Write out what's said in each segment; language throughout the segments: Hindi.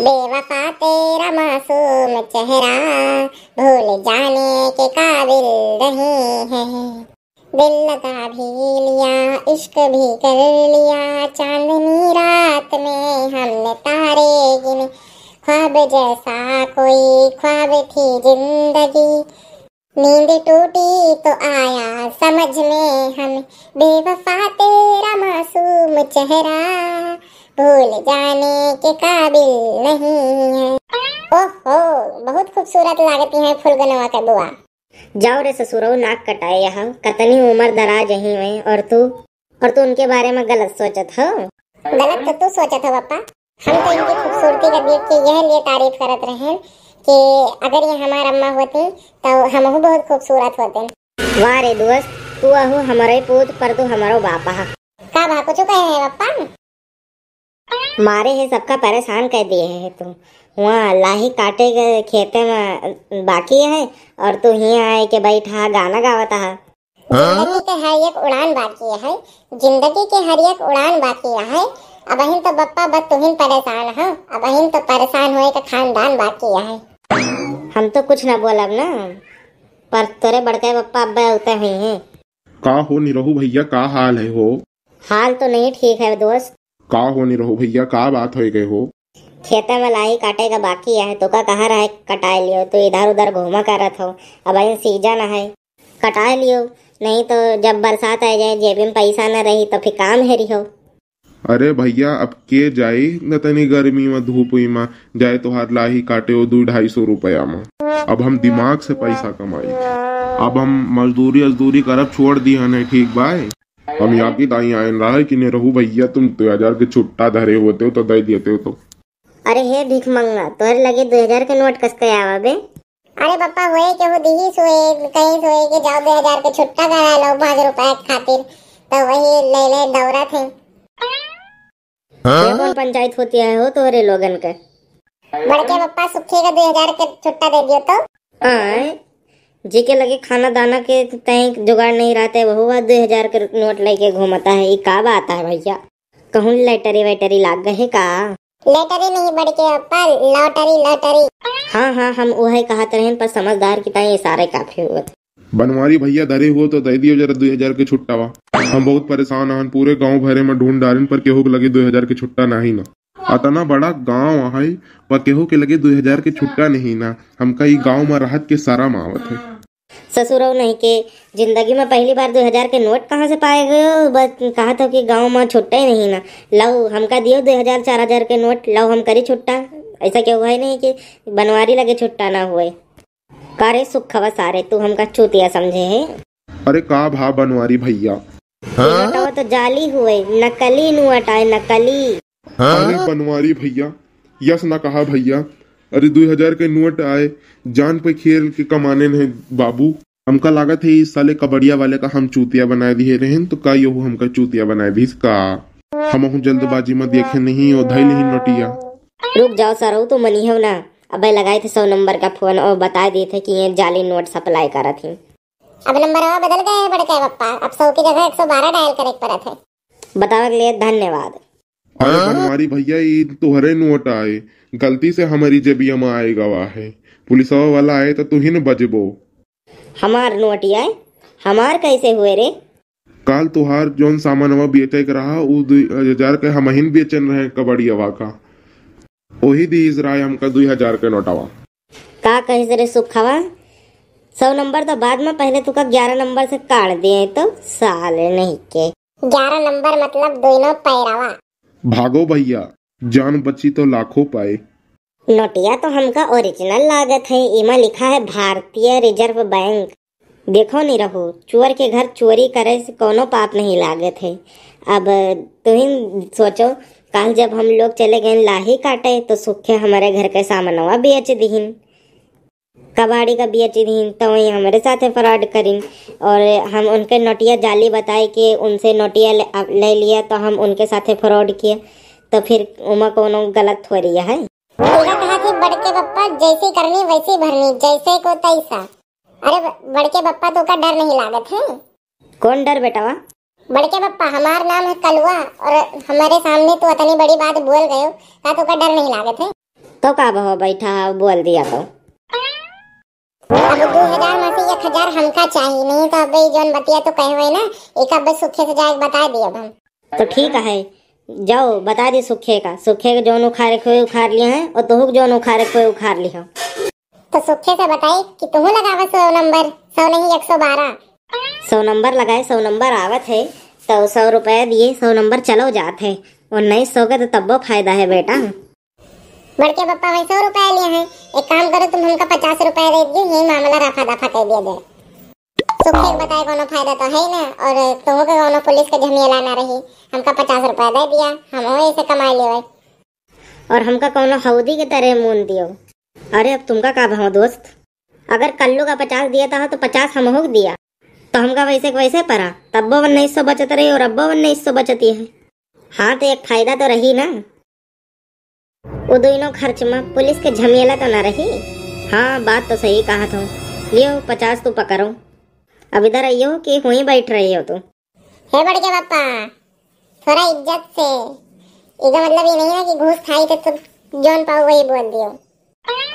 बेवफा तेरा मासूम चेहरा भूल जाने के काबिल नहीं है। दिल लगा भी लिया, इश्क भी कर लिया, चांदनी रात में हमने तारे गिने। ख्वाब जैसा कोई ख्वाब थी जिंदगी, नींद टूटी तो आया समझ में हमें। बेवफा तेरा मासूम चेहरा भूल जाने के काबिल नहीं है। ओहो, बहुत खूबसूरत लागती है फुलगनवा का बुआ। जाओ रे ससुरो, नाक कटाए यहाँ कतनी उम्र दराज यही में, और तू उनके बारे में गलत सोचत हो। गलत तो तू सोचत हो पप्पा। हम तो इनकी खूबसूरती का देख के यह लिए तारीफ करत रहे कि अगर ये हमारा अम्मा होती तो हम बहुत खूबसूरत होते। वाह रे दोस्त, तू अहू हमारे पूत पर तू हमारो बापा का भा कुछ कहे है पप्पा? मारे है सबका परेशान कर दिए है तुम। वहाँ लाही काटे के खेते में बाकी है और तू ही आए के बैठा गाना गावता है। जिंदगी के हर एक उड़ान बाकी है, जिंदगी के हर एक उड़ान बाकी है। अब अहिन तो बप्पा बस तुहिन परेशान है, अब अहिन तो परेशान होए का खानदान बाकी है। हम तो कुछ ना बोलब ना, पर तेरे बड़के पप्पा अब उतरे हुए हैं। का हो निरहु भैया, का हाल है हो? हाल तो नहीं ठीक है दोस्त। का हो निरहु भैया, का बात हो गए हो? खेते में लाही काटे का बाकी है तो का कहा रहा कटाए लियो, तो इधर उधर घूमा करत हो। अब अभी सीजन है, कटाए लियो, नहीं तो जब बरसात आ जाए जेब में पैसा न रही तो फिर काम है रिहो। अरे भैया अब के जाए न तनी गर्मी में धूप में जाए तो हार लाही काटे हो 200-250 रुपया में। अब हम दिमाग से पैसा कमाई, अब हम मजदूरी करब छोड़ दी है। ठीक बाय, हम यहाँ की दाई आए रहा कि निरहु भैया तुम 2000 के छुट्टा धरे होते हो तो दे देते हो तो। अरे हे भीख मंगा, तोहरे लगे 2000 के नोट कस के आवा बे? अरे पप्पा होए के हो दिही सोए कहीं सोए के जाओ 2000 के छुट्टा करा लो 5 रुपए खातिर, तो वही ले ले दौरा थे। ये कौन पंचायत होती है हो तोहरे लोगन के? बड़के पप्पा सुखे का 2000 के छुट्टा दे दियो तो। आए जी के लगे खाना दाना के तय जुगाड़ नहीं रहते, वो 2000 के नोट लेके घूमता है। ये का बात है भैया? कहूँ लेटरी वेटरी लाग गए का? लेटरी नहीं बड़के पप्पा, लॉटरी। हाँ हम वही कहते रहे, पर समझदार की तरह ये सारे काफी हुए। बनवारी भैया धरे हो तो दे दियो जरा 2000 के छुट्टा वा। हम बहुत परेशान हैं, पूरे गांव भरे में ढूंढ डालन पर केहू के लगे 2000 के छुट्टा नहीं ना। अतना बड़ा गांव है पर केहू के लगे 2000 के छुट्टा नहीं ना। हमका ये गांव में राहत के शर्म आवत है। ससुरो नहीं के जिंदगी में पहली बार 2000 के नोट कहाँ से पाए गए? बस कहा था कि गांव में छुट्टा ही नहीं ना। लो हमका दियो 2000-4000 के नोट, लो हम करी छुट्टा। ऐसा क्यों हुआ ही नहीं कि बनवारी लगे छुट्टा ना हुए? कारे सुख खवा सारे तू हमका चूतिया समझे है। अरे का भा बनवारी भैया, तो जाली हुए, नकली नोट आए, नकली। अरे बनवारी भैया, यस ना कहा भैया। अरे 2000 के नोट आए, जान पे खेल के कमाने नहीं बाबू। हमका लागत है इस साले कबड़िया वाले का हम चूतिया बना दिए रहे, तो का यहू हमका चूतिया बना दी का? हम जल्दबाजी में देखे नहीं और धैल ही नोटिया। रुक जाओ सरो, तो मनी हो ना। अब लगाए थे 100 नंबर का फोन और बता दिए थे कि ये जाली नोट सप्लाई करा थी। अब नंबर बदल गए बड़के पप्पा, अब 100 की जगह 112 डायल करे पड़त है। बतावे के लिए धन्यवाद। अरे बनवारी भैया, ये तुहरे नोट आए, गलती से हमारी जेबिया में आए गवा है। पुलिस वाला आए तो तू ही न बजबो। हमार नोट आए? हमार कैसे हुए रे? काल तुहार जोन सामान बेचे के रहा उ 2000 के हम ही बेचन रहे कबड़िया का, वही दी राय हमका 2000 के नोटवा। का कहे रे सुखवा? 100 नंबर तो बाद में, पहले तुका 11 नंबर से काट दिए तो साले नहीं के। 11 नंबर मतलब दोनों पैरावा। भागो भैया, जान बची तो लाखों पाए। नोटिया तो हमका ओरिजिनल लागत है, इमा लिखा है भारतीय रिजर्व बैंक। देखो नहीं रहो, चोर के घर चोरी करे से कोनो पाप नहीं लागत है। अब तुम सोचो, कल जब हम लोग चले गए लाही काटे तो सुखे हमारे घर के सामानवा बेच दीन, कबाड़ी का बेच दीन, तो वही हमारे साथ फ्रॉड करीन और हम उनके नोटिया जाली बताए कि उनसे नोटिया ले लिया तो हम उनके साथ फ्रॉड किए, तो फिर उमा कोनो गलत हो रही है। कहा कि बड़के पप्पा जैसी करनी वैसी भरनी, जैसे को तैसा। अरे बड़के पप्पा तो का डर नहीं लागत है? कौन डर बेटावा? बड़के पप्पा हमारा नाम है कलवा और हमारे सामने तो इतनी बड़ी बात बोल गए, का तो का डर नहीं लागत है? तो का बहो बैठा बोल दिया तो। अब 2000 में से 1000 हमका चाहिए, नहीं तो अब जोन बतिया तो कहे हुए ना, एक अब सुखे से जाके बता दिए अब हम। तो ठीक है, जाओ बता दी सुखे का जोन उखाड़े खोए उखाड़ लिए हैं, और तुहू जोन उखाड़े खोए उखाड़ लिया। तो सुखे से बताई कि तुम लगावा 100 नंबर, 100 नहीं 112। 100 नंबर लगाए, 100 नंबर आवत है तो 100 रुपया दिए, 100 नंबर चलो जाते है, और 1900 का तो तब्बो फायदा है बेटा। बड़के पप्पा वही 100 रुपया लिए हैं, एक काम करो तुम हमका 50 रुपया दे दियो, यही मामला रफा दफा कर दिया जाए। सुखे बताए कोनो फायदा तो है ना, और तुमको के कोनो पुलिस के झमेला ना रही। हमका 50 रुपया दे दिया, हम ऐसे कमा लिए। और हमका कोनो हौदी के तरह मून दियो। अरे अब तुमका का भाव दोस्त, अगर कल्लू का 50 दिया था तो 50 हम हो दिया, तो हमका वैसे वैसे पड़ा, तब्बो 1900 बचत रही और अब्बो 1900 बचती है। हाँ तो एक फायदा तो रही ना, वो दोनों खर्च में पुलिस के झमेला तो ना रही। हाँ बात तो सही कहा था। लियो 50 तो पकड़ो, अब इधर आइयो कि वहीं बैठ रही हो तो। हे बड़के पापा, थोड़ा इज्जत से, इसका मतलब ये नहीं है कि घूस खाई तो तुम जोन पाओ वही बोल दियो।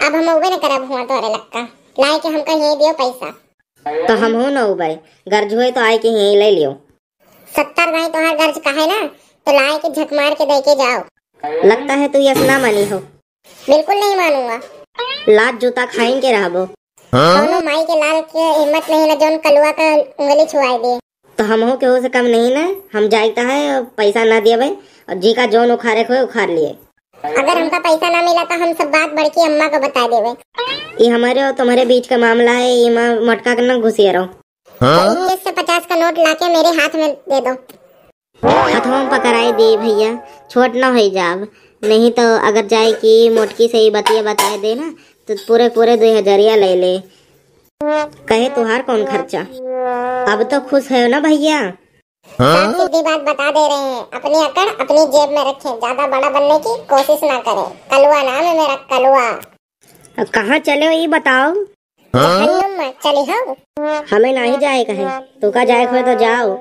अब हम उबे न करब हुआ तोरे लक्का, लाए के हमका यही दियो पैसा। तो हम हो ना उबे, गर्ज हुए तो आए के यहीं ले लियो। 70 गाय तो हर गर्ज का है ना, तो लाए के झक मार के दे के जाओ। लगता है तू यस ना मानी हो। बिल्कुल नहीं मानूंगा। लात जूता खाएंगे रहबो। दोनों माई के लाल के हिम्मत नहीं ना जोन कलुआ का उंगली छुआई दे। तो हम हो के हो से कम नहीं ना, हम जायता है पैसा ना दिए भाई, और जी का जोन उखाड़े खोए उखाड़ लिए। अगर हमका पैसा ना मिला तो हम सब बात बड़की अम्मा को बता देवे। ये हमारे और तुम्हारे बीच का मामला है, ये मटका करना घुसिया रहो। 21 से 50 का नोट लाके मेरे हाथ में दे दो। हाथों में पकड़ाई दे भैया, छोट ना हो जाब, नहीं तो अगर जाए कि मोटकी से ही बतिया बताए दे ना, तो पूरे 2000 ले ले। कहे तुहार कौन खर्चा, अब तो खुश है ना भैया। सीधी बात बता दे रहे हैं, अपनी अकड़ अपनी जेब में रखें, ज्यादा बड़ा बनने की कोशिश ना करें। कलुआ नाम है मेरा, कलुआ। अब कहाँ चले हो ये बताओ। चली हो, हमें नहीं जाए कहे, तू का जाए खोए तो जाओ,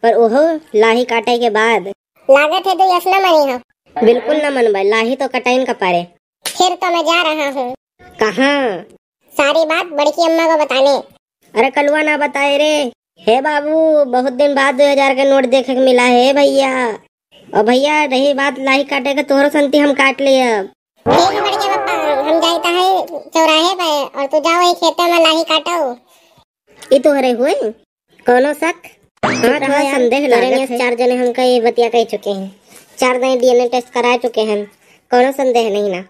पर ओहो लाही काटे के बाद लागत है तो यस ना मनी हो। बिल्कुल न मन भाई, लाही तो कटाइन का पारे। फिर तो मैं जा रहा हूँ। कहाँ? सारी बात बड़की अम्मा को बताने। अरे कलुआ ना बताए रे। हे बाबू, बहुत दिन बाद 2000 का नोट देखे को मिला है भैया। और भैया रही बात लाही काटे का, तोहरो संति हम काट लिए। अब ठीक है बड़के पापा, हम जाता है चौराहे पे, और तू जाओ खेते में लाही काटो। ये तोहरे हुए कोनो शक? हाँ रहा संदेह लागत है। 4 जने हमका ये बतिया कह चुके हैं, 4 दिन DNA टेस्ट करा चुके हैं, कोनो संदेह नहीं ना।